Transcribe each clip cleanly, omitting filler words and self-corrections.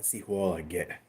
Let's see who all I get.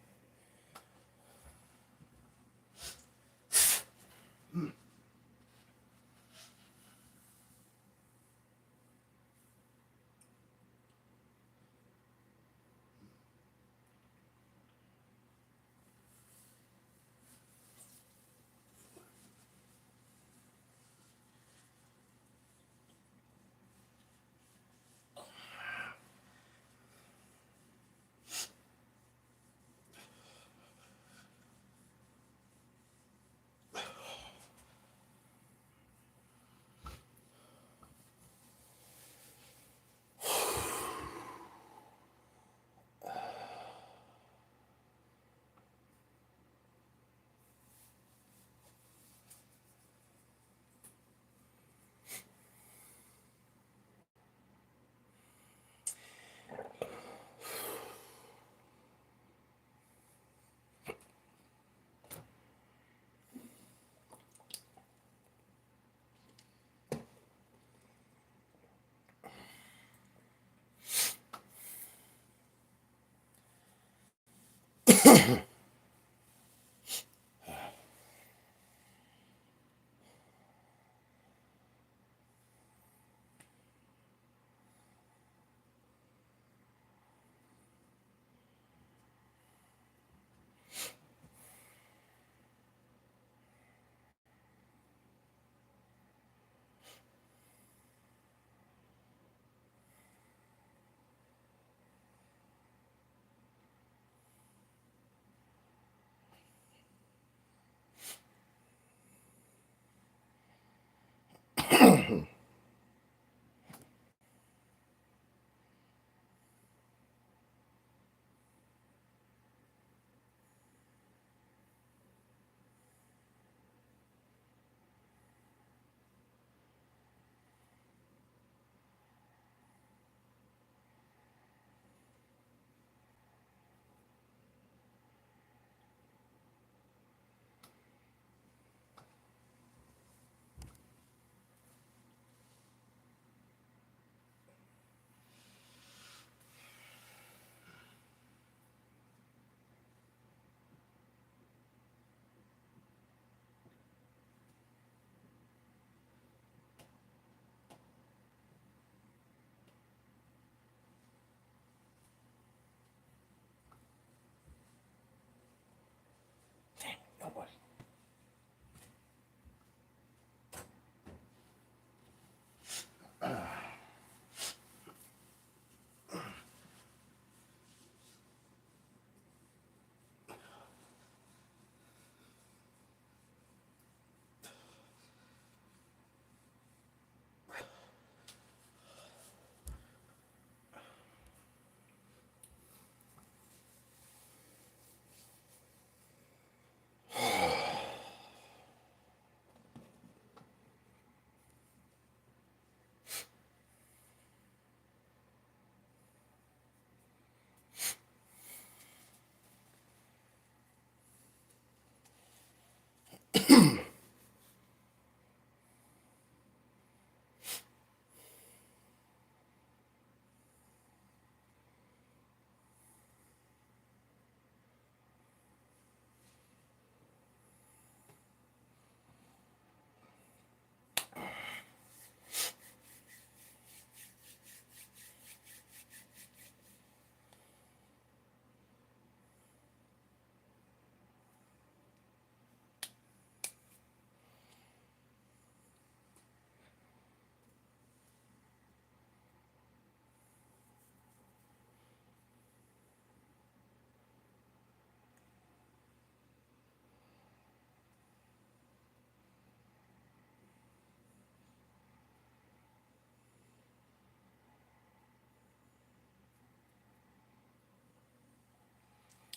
Nobody.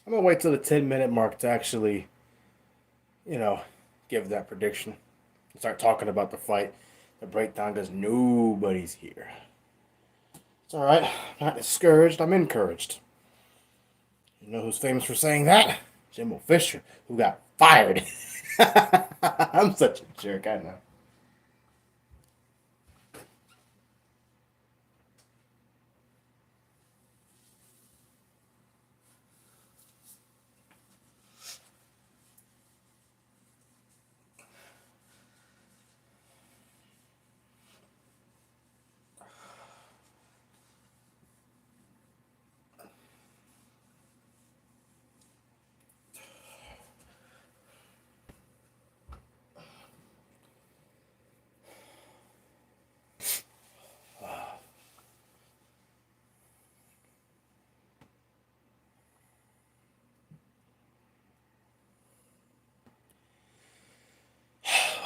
I'm gonna wait till the 10-minute mark to actually, you know, give that prediction. Start talking about the fight, the breakdown, because nobody's here. It's all right. I'm not discouraged. I'm encouraged. You know who's famous for saying that? Jimbo Fisher, who got fired. I'm such a jerk. I know.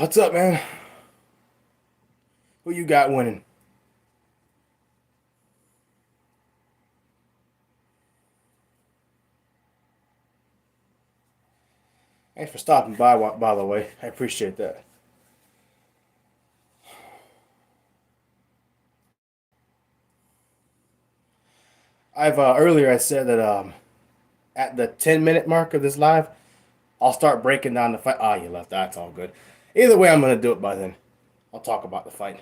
What's up, man? Who you got winning? Thanks for stopping by the way. I appreciate that. I've earlier I said that at the 10-minute mark of this live, I'll start breaking down the fight. Ah, you left. That's all good. Either way, I'm gonna do it by then. I'll talk about the fight.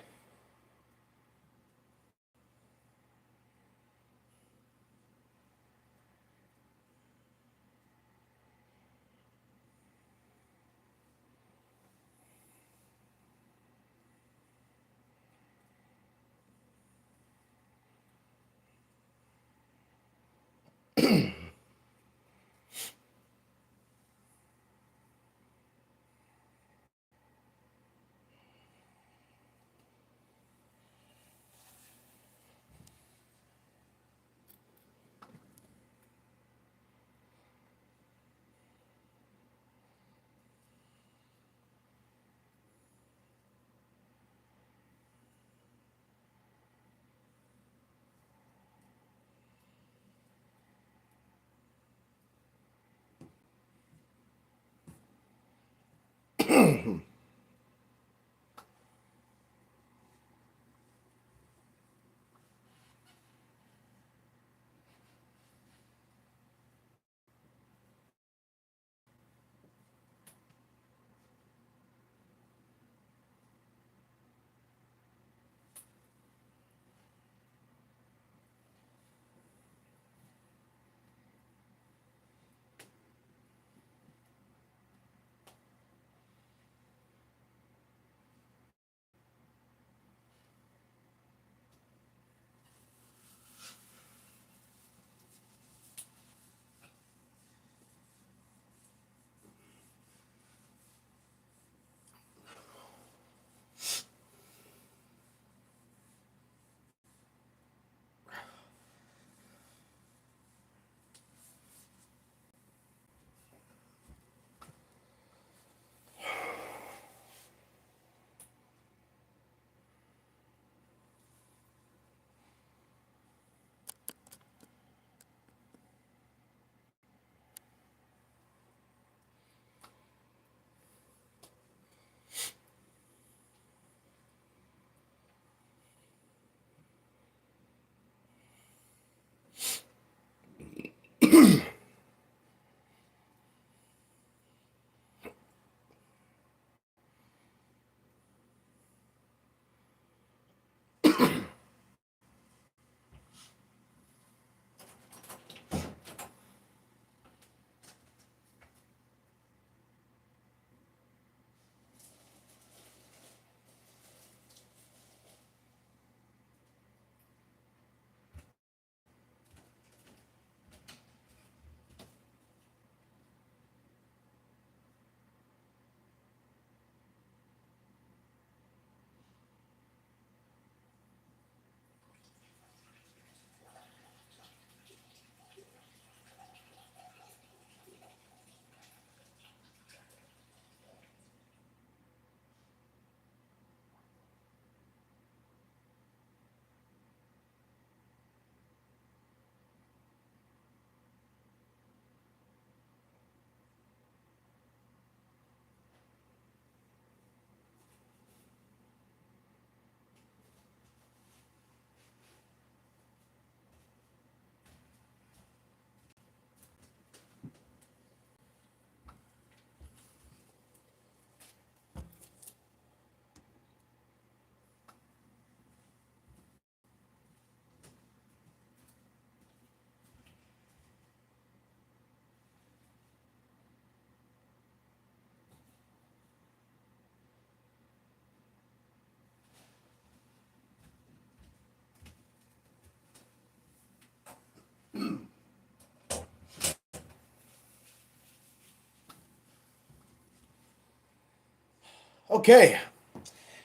Okay,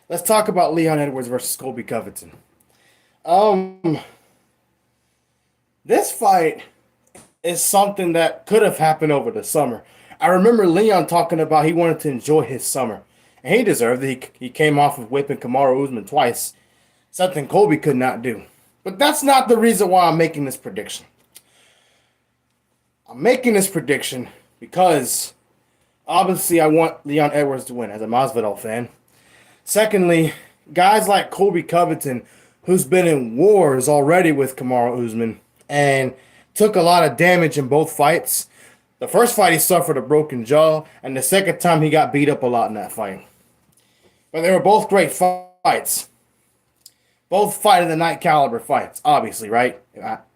let's talk about Leon Edwards versus Colby Covington. Um, this fight is something that could have happened over the summer. I remember Leon talking about he wanted to enjoy his summer, And he deserved it. He came off of whipping Kamaru Usman twice, something Colby could not do. But that's not the reason why I'm making this prediction. I'm making this prediction because obviously I want Leon Edwards to win as a Masvidal fan. Secondly, guys like Colby Covington, who's been in wars already with Kamaru Usman and took a lot of damage in both fights. The first fight he suffered a broken jaw, and the second time he got beat up a lot in that fight. But they were both great fights. Both fight of the night caliber fights, obviously, right?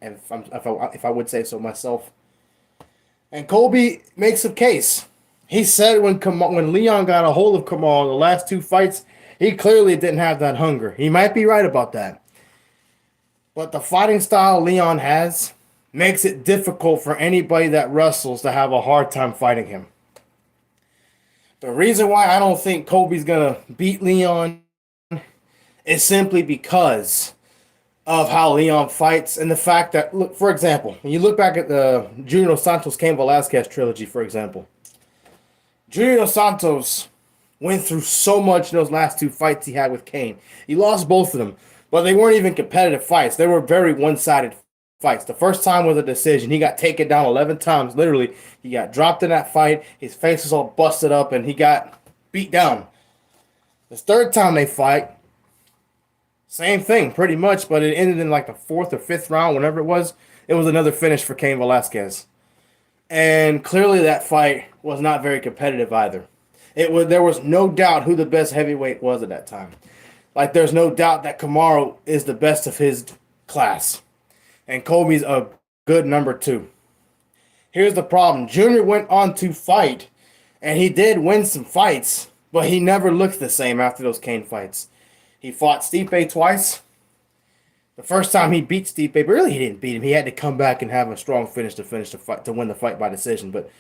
If I would say so myself. And Colby makes a case. He said when Leon got a hold of Kamaru in the last two fights, he clearly didn't have that hunger. He might be right about that. But the fighting style Leon has makes it difficult for anybody that wrestles to have a hard time fighting him. The reason why I don't think Colby's going to beat Leon is simply because of how Leon fights and the fact that, look, for example, when you look back at the Junior Dos Santos Cain Velasquez trilogy, for example, Junior Dos Santos went through so much in those last two fights he had with Cain. He lost both of them, but they weren't even competitive fights. They were very one-sided fights. The first time was a decision. He got taken down 11 times. Literally, he got dropped in that fight. His face was all busted up, and he got beat down. The third time they fight, same thing, pretty much, but it ended in like the fourth or fifth round, whenever it was. It was another finish for Cain Velasquez. And clearly that fight was not very competitive either. There was no doubt who the best heavyweight was at that time. Like, there's no doubt that Kamaru is the best of his class. And Colby's a good number two. Here's the problem. Junior went on to fight, and he did win some fights, but he never looked the same after those Cain fights. He fought Stipe twice. The first time he beat Stipe, but really he didn't beat him. He had to come back and have a strong finish to finish the fight, to win the fight by decision. But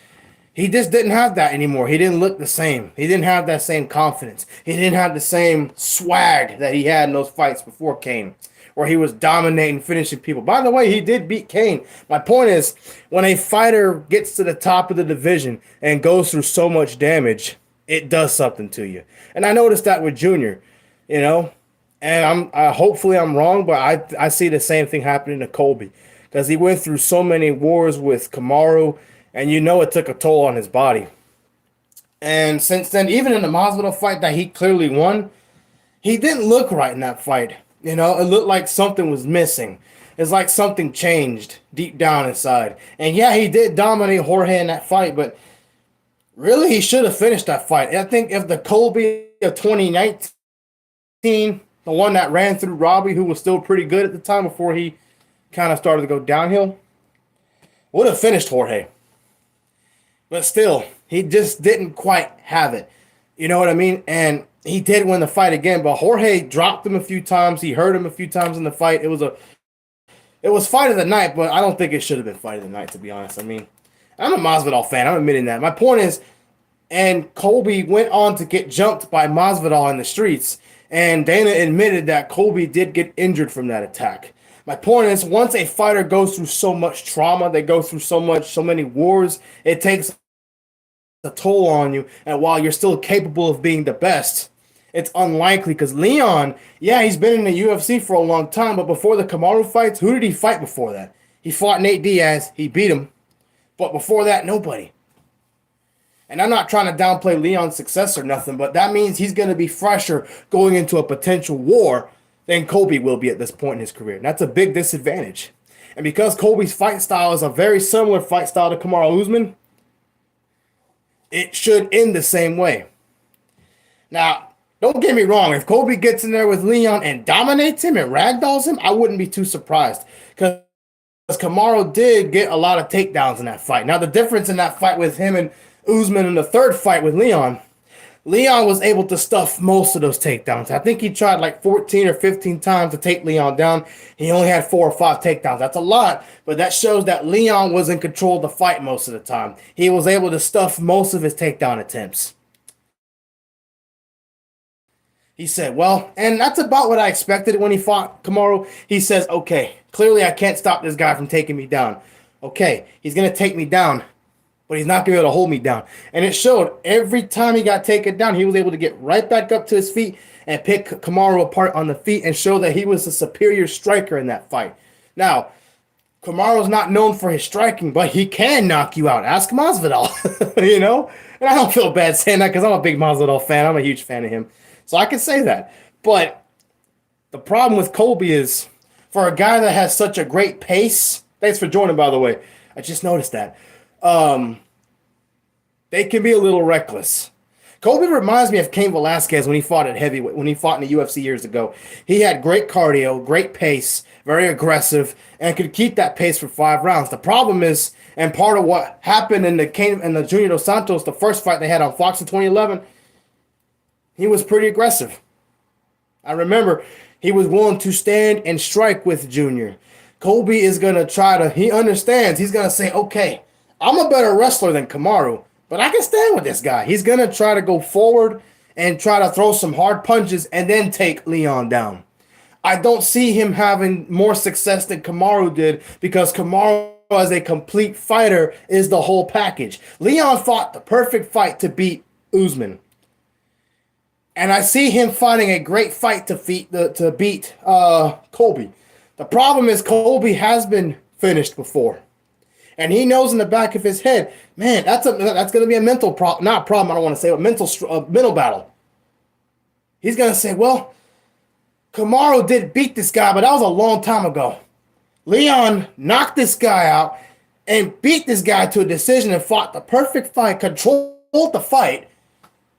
he just didn't have that anymore. He didn't look the same. He didn't have that same confidence. He didn't have the same swag that he had in those fights before Cain, where he was dominating, finishing people. By the way, he did beat Cain. My point is, when a fighter gets to the top of the division and goes through so much damage, it does something to you. And I noticed that with Junior, you know. And hopefully I'm wrong, but I see the same thing happening to Colby, because he went through so many wars with Kamaru, and you know it took a toll on his body. And since then, even in the Masvidal fight that he clearly won, he didn't look right in that fight. You know, it looked like something was missing. It's like something changed deep down inside. And yeah, he did dominate Jorge in that fight, but really he should have finished that fight. I think if the Colby of 2019, the one that ran through Robbie, who was still pretty good at the time before he kind of started to go downhill, would have finished Jorge. But still, he just didn't quite have it. You know what I mean? And he did win the fight again, but Jorge dropped him a few times. He hurt him a few times in the fight. It was fight of the night, but I don't think it should have been fight of the night, to be honest. I mean, I'm a Masvidal fan. I'm admitting that. My point is, and Colby went on to get jumped by Masvidal in the streets, and Dana admitted that Colby did get injured from that attack. My point is, once a fighter goes through so much trauma, they go through so many wars, it takes a toll on you. And while you're still capable of being the best, it's unlikely, because Leon, yeah, he's been in the UFC for a long time, but before the Kamaru fights, who did he fight before that? He fought Nate Diaz. He beat him. But before that, nobody. And I'm not trying to downplay Leon's success or nothing, but that means he's going to be fresher going into a potential war than Colby will be at this point in his career. And that's a big disadvantage. And because Colby's fight style is a very similar fight style to Kamaru Usman, it should end the same way. Now, don't get me wrong. If Colby gets in there with Leon and dominates him and ragdolls him, I wouldn't be too surprised, because Kamaru did get a lot of takedowns in that fight. Now, the difference in that fight with him and Usman in the third fight with Leon was able to stuff most of those takedowns. I think he tried like 14 or 15 times to take Leon down. He only had 4 or 5 takedowns. That's a lot, but that shows that Leon was in control of the fight most of the time. He was able to stuff most of his takedown attempts. He said, well, and that's about what I expected when he fought Kamaru. He says, okay, clearly I can't stop this guy from taking me down. Okay, he's going to take me down. but he's not going to be able to hold me down. And it showed every time he got taken down, he was able to get right back up to his feet and pick Kamaru apart on the feet and show that he was a superior striker in that fight. Now, Kamaru's not known for his striking, but he can knock you out. Ask Masvidal, you know? And I don't feel bad saying that because I'm a big Masvidal fan. I'm a huge fan of him. So I can say that. But the problem with Colby is, for a guy that has such a great pace, thanks for joining, by the way. I just noticed that. They can be a little reckless. Colby reminds me of Cain Velasquez when he fought at heavyweight, when he fought in the UFC years ago. He had great cardio, great pace, very aggressive, and could keep that pace for 5 rounds. The problem is, and part of what happened in the Junior Dos Santos, the first fight they had on Fox in 2011, he was pretty aggressive. I remember he was willing to stand and strike with Junior. Colby is going to he understands, he's going to say, okay, I'm a better wrestler than Kamaru, but I can stand with this guy. He's going to try to go forward and try to throw some hard punches and then take Leon down. I don't see him having more success than Kamaru did because Kamaru, as a complete fighter, is the whole package. Leon fought the perfect fight to beat Usman. And I see him fighting a great fight to beat Colby. The problem is Colby has been finished before. And he knows in the back of his head, man, that's going to be a mental problem. Not problem, I don't want to say, but mental battle. He's going to say, well, Kamaru did beat this guy, but that was a long time ago. Leon knocked this guy out and beat this guy to a decision and fought the perfect fight, controlled the fight,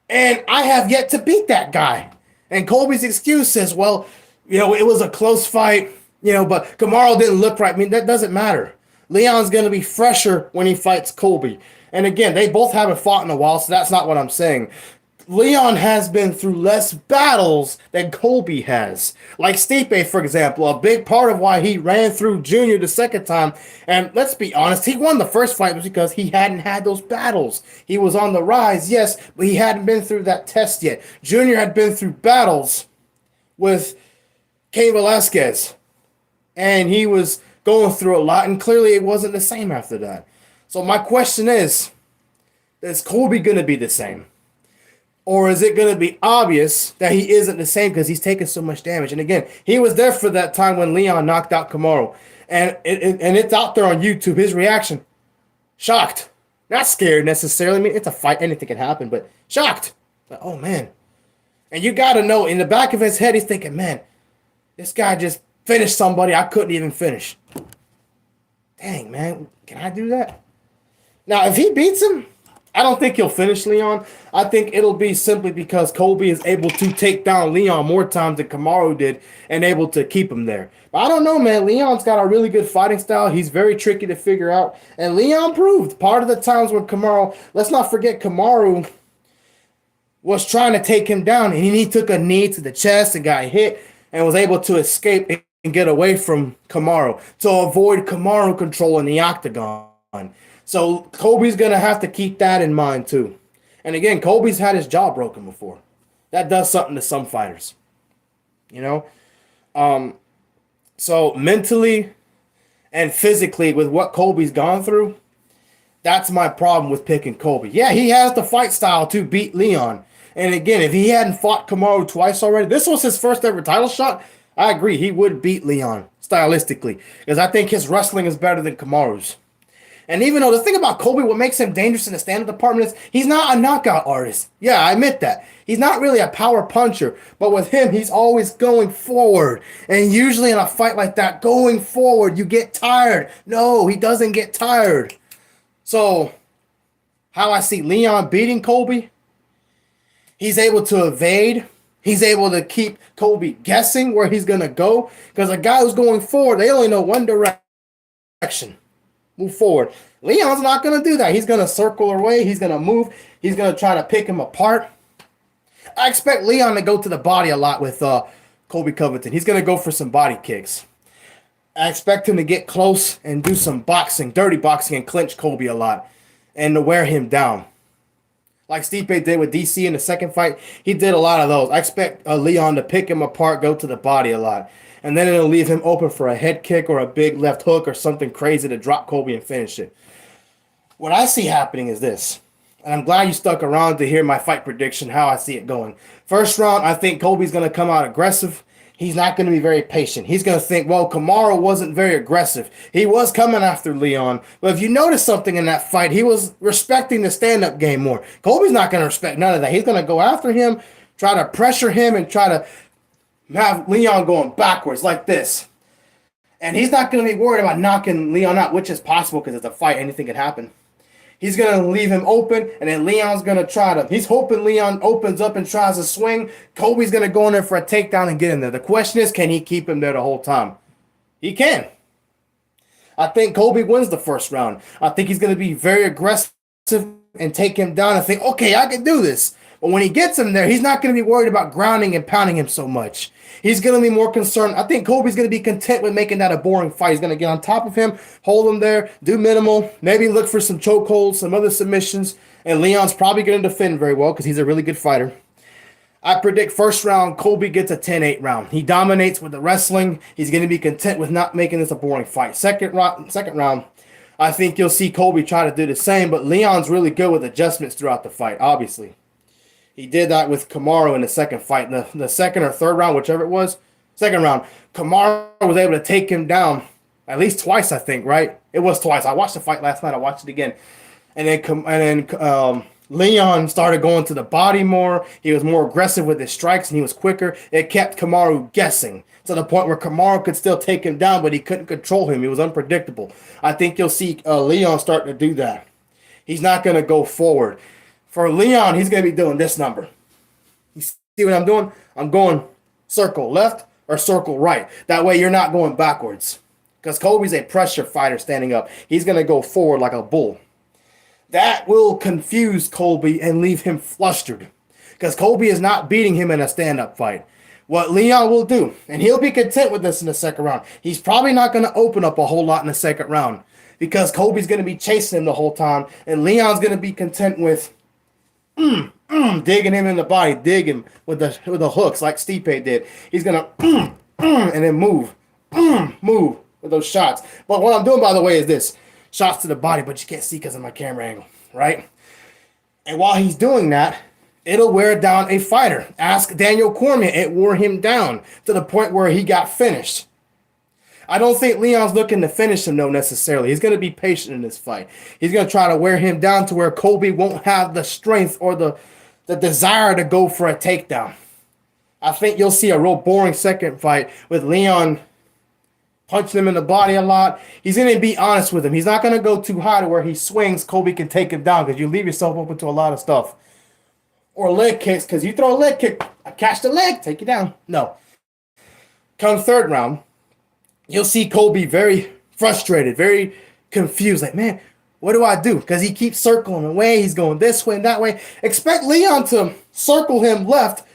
and I have yet to beat that guy. And Colby's excuse says, well, it was a close fight, but Kamaru didn't look right. I mean, that doesn't matter. Leon's going to be fresher when he fights Colby. And again, they both haven't fought in a while, so that's not what I'm saying. Leon has been through less battles than Colby has. Like Stipe, for example, a big part of why he ran through Junior the second time, and let's be honest, he won the first fight was because he hadn't had those battles. He was on the rise, yes, but he hadn't been through that test yet. Junior had been through battles with Cain Velasquez, and he was going through a lot, and clearly it wasn't the same after that. So my question is Colby going to be the same? Or is it going to be obvious that he isn't the same because he's taking so much damage? And again, he was there for that time when Leon knocked out Kamaru. And it's out there on YouTube, his reaction. Shocked. Not scared necessarily. I mean, it's a fight. Anything can happen, but shocked. Like, oh, man. And you got to know, in the back of his head, he's thinking, man, this guy just finished somebody I couldn't even finish. Dang, man. Can I do that? Now, if he beats him, I don't think he'll finish Leon. I think it'll be simply because Colby is able to take down Leon more times than Kamaru did and able to keep him there. But I don't know, man. Leon's got a really good fighting style. He's very tricky to figure out. And Leon proved part of the times when Kamaru, let's not forget Kamaru was trying to take him down. And he took a knee to the chest and got hit and was able to escape and get away from Kamaru to avoid Kamaru controlling the octagon. So Colby's going to have to keep that in mind too. And again, Colby's had his jaw broken before. That does something to some fighters. So mentally and physically with what Colby's gone through, that's my problem with picking Colby. Yeah, he has the fight style to beat Leon. And again, if he hadn't fought Kamaru twice already, this was his first ever title shot, I agree, he would beat Leon stylistically. Because I think his wrestling is better than Kamaru's. And even though the thing about Colby, what makes him dangerous in the stand-up department is he's not a knockout artist. Yeah, I admit that. He's not really a power puncher. But with him, he's always going forward. And usually in a fight like that, going forward, you get tired. No, he doesn't get tired. So, how I see Leon beating Colby, he's able to evade. He's able to keep Colby guessing where he's going to go. Because a guy who's going forward, they only know one direction. Move forward. Leon's not going to do that. He's going to circle away. He's going to move. He's going to try to pick him apart. I expect Leon to go to the body a lot with Colby Covington. He's going to go for some body kicks. I expect him to get close and do some boxing, dirty boxing, and clinch Colby a lot and to wear him down. Like Stipe did with DC in the second fight, he did a lot of those. I expect Leon to pick him apart, go to the body a lot. And then it'll leave him open for a head kick or a big left hook or something crazy to drop Colby and finish it. What I see happening is this, and I'm glad you stuck around to hear my fight prediction, how I see it going. First round, I think Colby's going to come out aggressive. He's not going to be very patient. He's going to think, well, Kamaru wasn't very aggressive. He was coming after Leon. But if you notice something in that fight, he was respecting the stand-up game more. Colby's not going to respect none of that. He's going to go after him, try to pressure him, and try to have Leon going backwards like this. And he's not going to be worried about knocking Leon out, which is possible because it's a fight. Anything can happen. He's going to leave him open, and then Leon's going to try to... He's hoping Leon opens up and tries to swing. Colby's going to go in there for a takedown and get in there. The question is, can he keep him there the whole time? He can. I think Colby wins the first round. I think he's going to be very aggressive and take him down and think, okay, I can do this. But when he gets him there, he's not going to be worried about grounding and pounding him so much. He's going to be more concerned. I think Colby's going to be content with making that a boring fight. He's going to get on top of him, hold him there, do minimal, maybe look for some chokeholds, some other submissions. And Leon's probably going to defend very well because he's a really good fighter. I predict first round, Colby gets a 10-8 round. He dominates with the wrestling. He's going to be content with not making this a boring fight. Second round, I think you'll see Colby try to do the same, but Leon's really good with adjustments throughout the fight, obviously. He did that with Kamaru in the second fight. In the second or third round, whichever it was, second round, Kamaru was able to take him down at least twice, I think, right? It was twice. I watched the fight last night. I watched it again. And then Leon started going to the body more. He was more aggressive with his strikes, and he was quicker. It kept Kamaru guessing to the point where Kamaru could still take him down, but he couldn't control him. He was unpredictable. I think you'll see Leon starting to do that. He's not going to go forward. For Leon, he's going to be doing this number. You see what I'm doing? I'm going circle left or circle right. That way you're not going backwards. Because Colby's a pressure fighter standing up. He's going to go forward like a bull. That will confuse Colby and leave him flustered. Because Colby is not beating him in a stand-up fight. What Leon will do, and he'll be content with this in the second round, he's probably not going to open up a whole lot in the second round. Because Colby's going to be chasing him the whole time. And Leon's going to be content with digging him in the body, digging with the hooks like Stipe did. He's gonna and then move with those shots. But what I'm doing, by the way, is this: shots to the body, but you can't see because of my camera angle, right? And while he's doing that, it'll wear down a fighter. Ask Daniel Cormier; it wore him down to the point where he got finished. I don't think Leon's looking to finish him, though, necessarily. He's going to be patient in this fight. He's going to try to wear him down to where Colby won't have the strength or the desire to go for a takedown. I think you'll see a real boring second fight with Leon punching him in the body a lot. He's going to be honest with him. He's not going to go too high to where he swings, Colby can take him down because you leave yourself open to a lot of stuff. Or leg kicks, because you throw a leg kick, I catch the leg, take you down. No. Come third round, you'll see Colby very frustrated, very confused. Like, man, what do I do? Because he keeps circling away. He's going this way and that way. Expect Leon to circle him left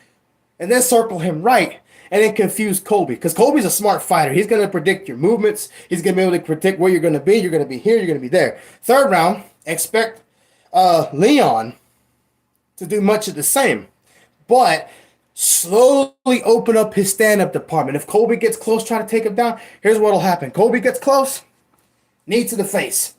and then circle him right and then confuse Colby. Because Colby's a smart fighter. He's going to predict your movements. He's going to be able to predict where you're going to be. You're going to be here. You're going to be there. Third round, expect Leon to do much of the same. But slowly open up his stand-up department. If Colby gets close trying to take him down, here's what will happen. Colby gets close, knee to the face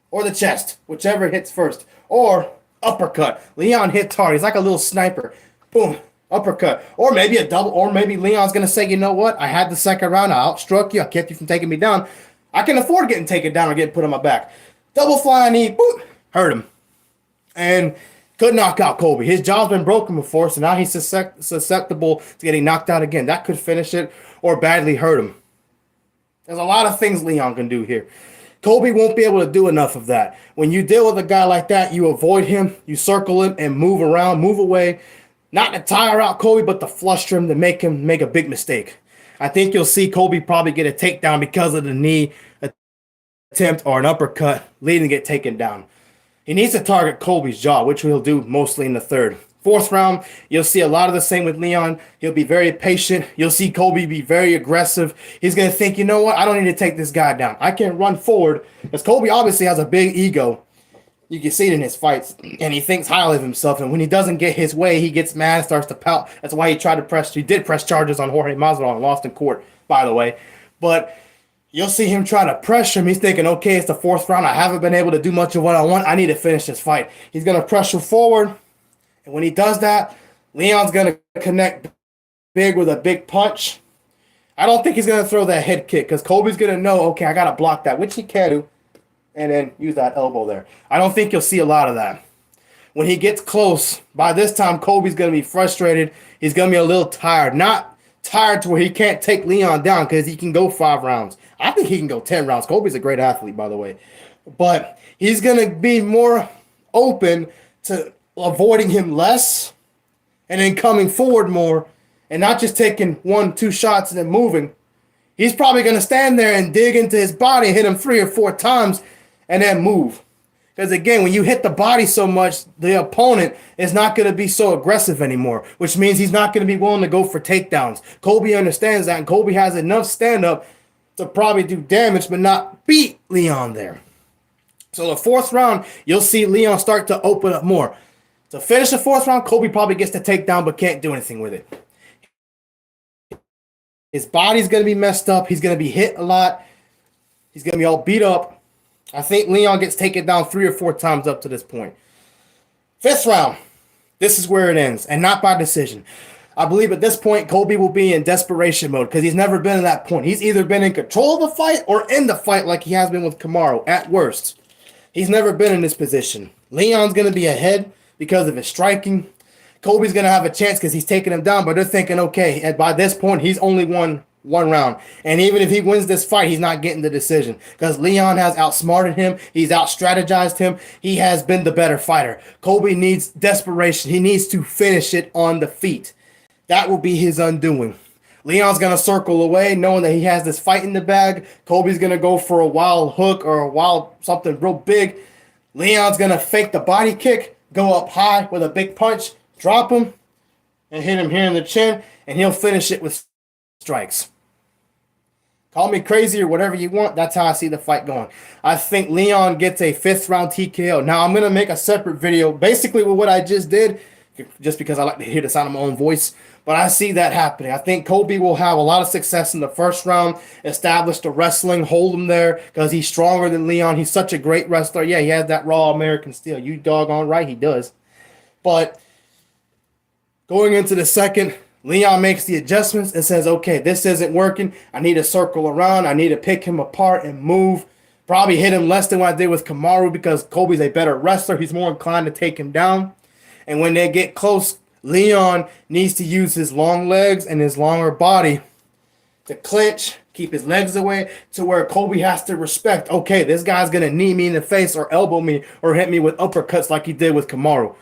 or the chest, whichever hits first, or uppercut. Leon hits hard. He's like a little sniper. Boom, uppercut. Or maybe a double, or maybe Leon's going to say, you know what? I had the second round. I outstruck you. I kept you from taking me down. I can afford getting taken down or getting put on my back. Double flying knee, boom, hurt him. And could knock out Colby. His jaw's been broken before, so now he's susceptible to getting knocked out again. That could finish it or badly hurt him. There's a lot of things Leon can do here. Colby won't be able to do enough of that. When you deal with a guy like that, you avoid him, you circle him, and move around, move away. Not to tire out Colby, but to fluster him, to make him make a big mistake. I think you'll see Colby probably get a takedown because of the knee attempt or an uppercut, leading to get taken down. He needs to target Colby's jaw, which he'll do mostly in the third. Fourth round, you'll see a lot of the same with Leon. He'll be very patient. You'll see Colby be very aggressive. He's going to think, you know what? I don't need to take this guy down. I can run forward. Because Colby obviously has a big ego. You can see it in his fights. And he thinks highly of himself. And when he doesn't get his way, he gets mad and starts to pout. That's why he did press charges on Jorge Masvidal and lost in court, by the way. But You'll see him try to pressure him. He's thinking, okay, it's the fourth round. I haven't been able to do much of what I want. I need to finish this fight. He's going to pressure forward. And when he does that, Leon's going to connect big with a big punch. I don't think he's going to throw that head kick because Colby's going to know, okay, I got to block that, which he can do, and then use that elbow there. I don't think you'll see a lot of that. When he gets close, by this time, Colby's going to be frustrated. He's going to be a little tired. Not tired to where he can't take Leon down because he can go 5 rounds. I think he can go 10 rounds. Colby's a great athlete, by the way. But he's going to be more open to avoiding him less and then coming forward more and not just taking 1-2 shots and then moving. He's probably going to stand there and dig into his body and hit him 3 or 4 times and then move. Because again, when you hit the body so much, the opponent is not going to be so aggressive anymore, which means he's not going to be willing to go for takedowns. Colby understands that, and Colby has enough stand-up to probably do damage but not beat Leon there. So the 4th round, you'll see Leon start to open up more. To finish the 4th round, Colby probably gets the takedown but can't do anything with it. His body's going to be messed up. He's going to be hit a lot. He's going to be all beat up. I think Leon gets taken down 3 or 4 times up to this point. 5th round. This is where it ends, and not by decision. I believe at this point, Colby will be in desperation mode because he's never been in that point. He's either been in control of the fight or in the fight like he has been with Kamaru, at worst. He's never been in this position. Leon's going to be ahead because of his striking. Colby's going to have a chance because he's taking him down, but they're thinking, okay, and by this point, he's only won 1 round. And even if he wins this fight, he's not getting the decision because Leon has outsmarted him. He's out-strategized him. He has been the better fighter. Colby needs desperation. He needs to finish it on the feet. That will be his undoing. Leon's going to circle away knowing that he has this fight in the bag. Colby's going to go for a wild hook or a wild something real big. Leon's going to fake the body kick, go up high with a big punch, drop him, and hit him here in the chin, and he'll finish it with strikes. Call me crazy or whatever you want. That's how I see the fight going. I think Leon gets a 5th round TKO. Now, I'm going to make a separate video basically with what I just did, just because I like to hear the sound of my own voice. But I see that happening. I think Colby will have a lot of success in the 1st round, establish the wrestling, hold him there because he's stronger than Leon. He's such a great wrestler. Yeah, he has that raw American steel. You doggone right he does. But going into the 2nd, Leon makes the adjustments and says, okay, this isn't working. I need to circle around. I need to pick him apart and move. Probably hit him less than what I did with Kamaru because Colby's a better wrestler. He's more inclined to take him down. And when they get close, Leon needs to use his long legs and his longer body to clinch, keep his legs away to where Colby has to respect, okay, this guy's going to knee me in the face or elbow me or hit me with uppercuts like he did with Kamaru.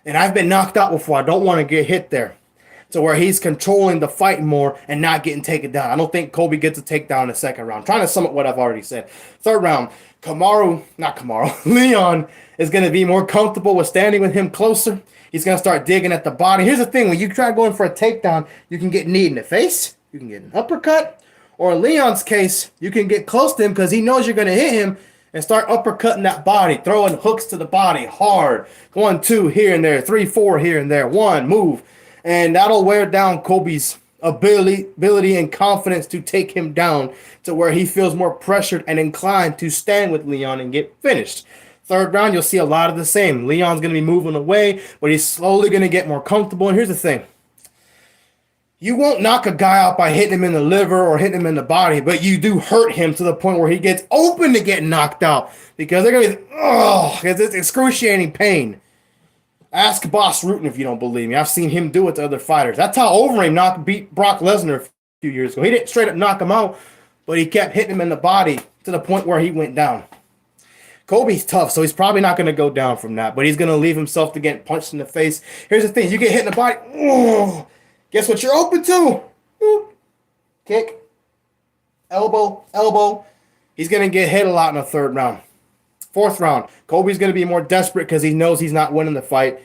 And I've been knocked out before. I don't want to get hit there. To where he's controlling the fight more and not getting taken down. I don't think Colby gets a takedown in the 2nd round. I'm trying to sum up what I've already said. 3rd round, Leon is going to be more comfortable with standing with him closer. He's going to start digging at the body. Here's the thing. When you try going for a takedown, you can get kneed in the face. You can get an uppercut. Or in Leon's case, you can get close to him because he knows you're going to hit him and start uppercutting that body, throwing hooks to the body hard. 1, 2 here and there, 3, 4 here and there. 1, move. And that'll wear down Colby's ability and confidence to take him down to where he feels more pressured and inclined to stand with Leon and get finished. 3rd round, you'll see a lot of the same. Leon's going to be moving away, but he's slowly going to get more comfortable. And here's the thing. You won't knock a guy out by hitting him in the liver or hitting him in the body, but you do hurt him to the point where he gets open to get knocked out because they're going to be, because it's excruciating pain. Ask Boss Rutan if you don't believe me. I've seen him do it to other fighters. That's how Overeem beat Brock Lesnar a few years ago. He didn't straight up knock him out, but he kept hitting him in the body to the point where he went down. Colby's tough, so he's probably not going to go down from that, but he's going to leave himself to get punched in the face. Here's the thing. You get hit in the body. Guess what you're open to? Kick. Elbow. He's going to get hit a lot in the 3rd round. 4th round, Colby's going to be more desperate because he knows he's not winning the fight.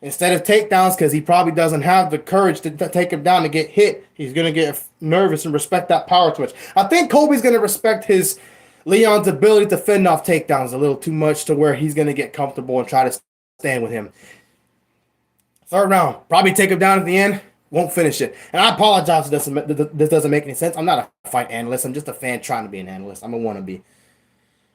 Instead of takedowns, because he probably doesn't have the courage to take him down to get hit, he's going to get nervous and respect that power too much. I think Colby's going to respect Leon's ability to fend off takedowns a little too much to where he's going to get comfortable and try to stand with him. 3rd round, probably take him down at the end. Won't finish it. And I apologize if this doesn't make any sense. I'm not a fight analyst. I'm just a fan trying to be an analyst. I'm a wannabe.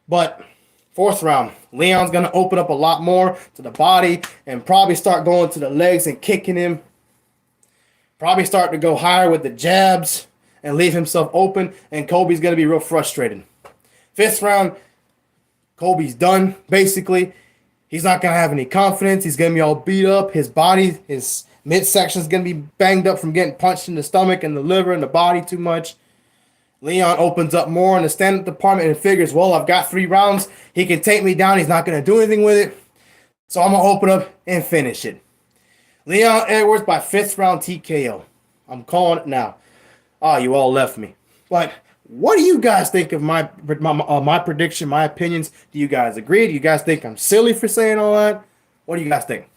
But fourth round, Leon's going to open up a lot more to the body and probably start going to the legs and kicking him. Probably start to go higher with the jabs and leave himself open. And Colby's going to be real frustrated. Fifth round, Colby's done, basically. He's not going to have any confidence. He's going to be all beat up. His body, his midsection is going to be banged up from getting punched in the stomach and the liver and the body too much. Leon opens up more in the stand-up department and figures, well, I've got 3 rounds. He can take me down. He's not going to do anything with it. So I'm going to open up and finish it. Leon Edwards by 5th round TKO. I'm calling it now. Oh, you all left me. But what do you guys think of my prediction, my opinions? Do you guys agree? Do you guys think I'm silly for saying all that? What do you guys think?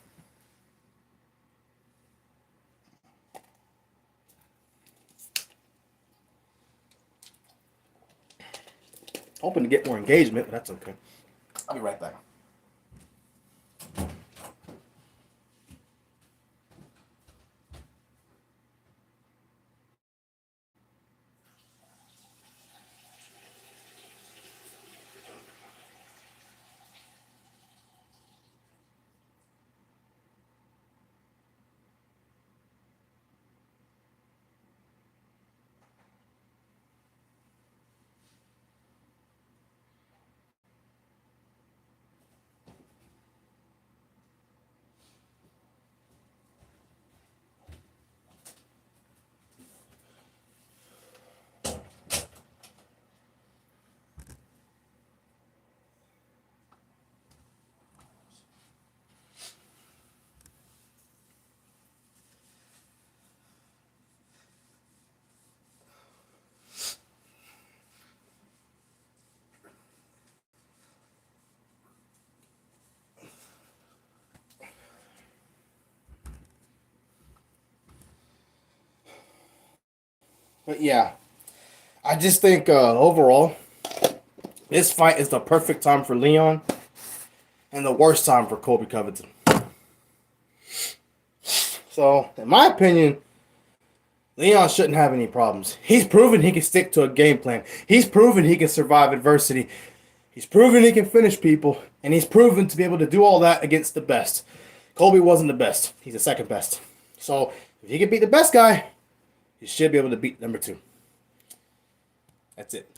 Hoping to get more engagement, but that's okay. I'll be right back. But yeah, I just think overall, this fight is the perfect time for Leon and the worst time for Colby Covington. So, in my opinion, Leon shouldn't have any problems. He's proven he can stick to a game plan. He's proven he can survive adversity. He's proven he can finish people. And he's proven to be able to do all that against the best. Colby wasn't the best. He's the second best. So, if he can beat the best guy, he should be able to beat number 2. That's it.